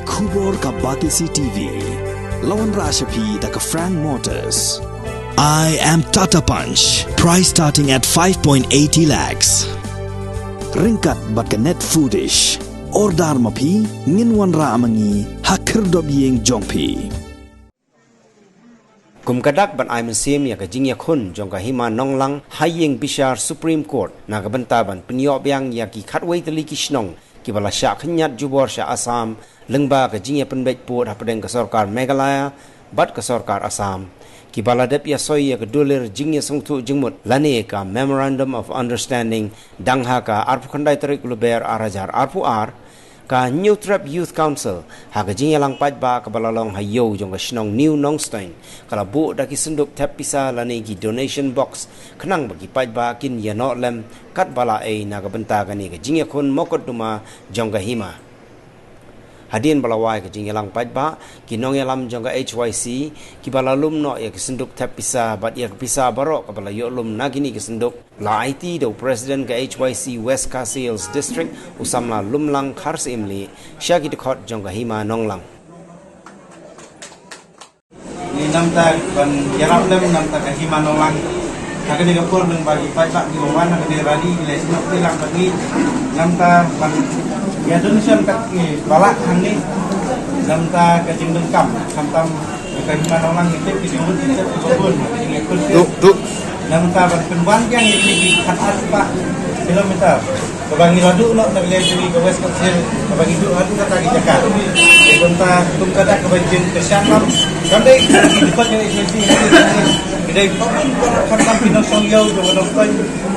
Kubor ka Batisi TV. Lawan Rashapi da ka Frank Motors. I am Tata Punch. Price starting at 5.80 lakhs. Ringkat bat ka Net Foodish. Ordar mapi nginwan ra amangi hakir dob yeng jongpi. Kumkadak ban ay mensim ya kajing ya khun jong kahima nonglang hayeng bishar Supreme Court na kabanta ban penyob yang ya ki khatwei teli kishnong ki bala sya khnyat jubor sya Assam lengba kajing ya penbet put hapadeng ka sarkar Meghalaya bat ka sarkar Assam ki bala dep ya soy ya kedulir jing ya sungtu jingmut lane ka Memorandum of Understanding dangha ka arpu khandai tarik luber arajar arpu ar ka New Trap Youth Council haga jing yalang pajba ka balalong hayo jong ka shnong New Nongstein kala bu daki senduk tap pisa lane ki donation box kenang bagi pajba kin ya no lem kat bala e na ka benta ka ni ka jing yakun mokot duma jong ka hima hadien balawai ka jing yalang pajba ki nong yalam jong ka HYC ki balalum no ya senduk tap pisa bat ya pisa barok ka bala yo lum nagini ka senduk la IT do president ka HYC West Kasils district usamla lumlang khars imli syagi dekhot jong ka hima nonglang ni namta ban yarap lem namta ka hima nonglang akan digapur dengan bagi pajak di bawah akan dirani nilai senok hilang bagi namta ban ya donation kat ni balak hang ni namta ka jing dengkam samtam ka hima nonglang itu ki jumut itu babun jing ekul duk namta ban penwan yang ini kat apa kilometer kebangi ladu nak nilai dari ke west kecil kebangi duk ladu kata di Jakarta konta tum kada kebanjin kesyamam kandai dekat yang agensi kedai pun kan pinang song yau do nonton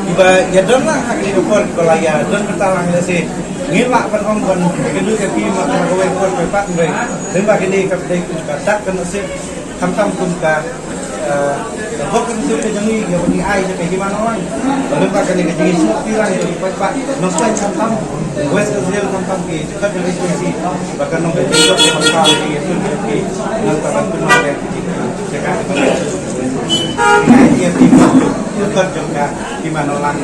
iba ya don lah hak ni ko balaya don bentalang lese ngilak pan ong ban kedu ke pi mak gawe ko pepat ngai lemba kini ka kedai ka dak kan se kam kum ka bok kan se jangi ya bani ai je ke gimana orang lemba kini ke jangi semua pirang do pepat nonton kam west Israel kam ke dekat dari agensi bahkan nong ke job makal ke itu ke nang taban benar ya Jakarta dia timur itu juga di mana orang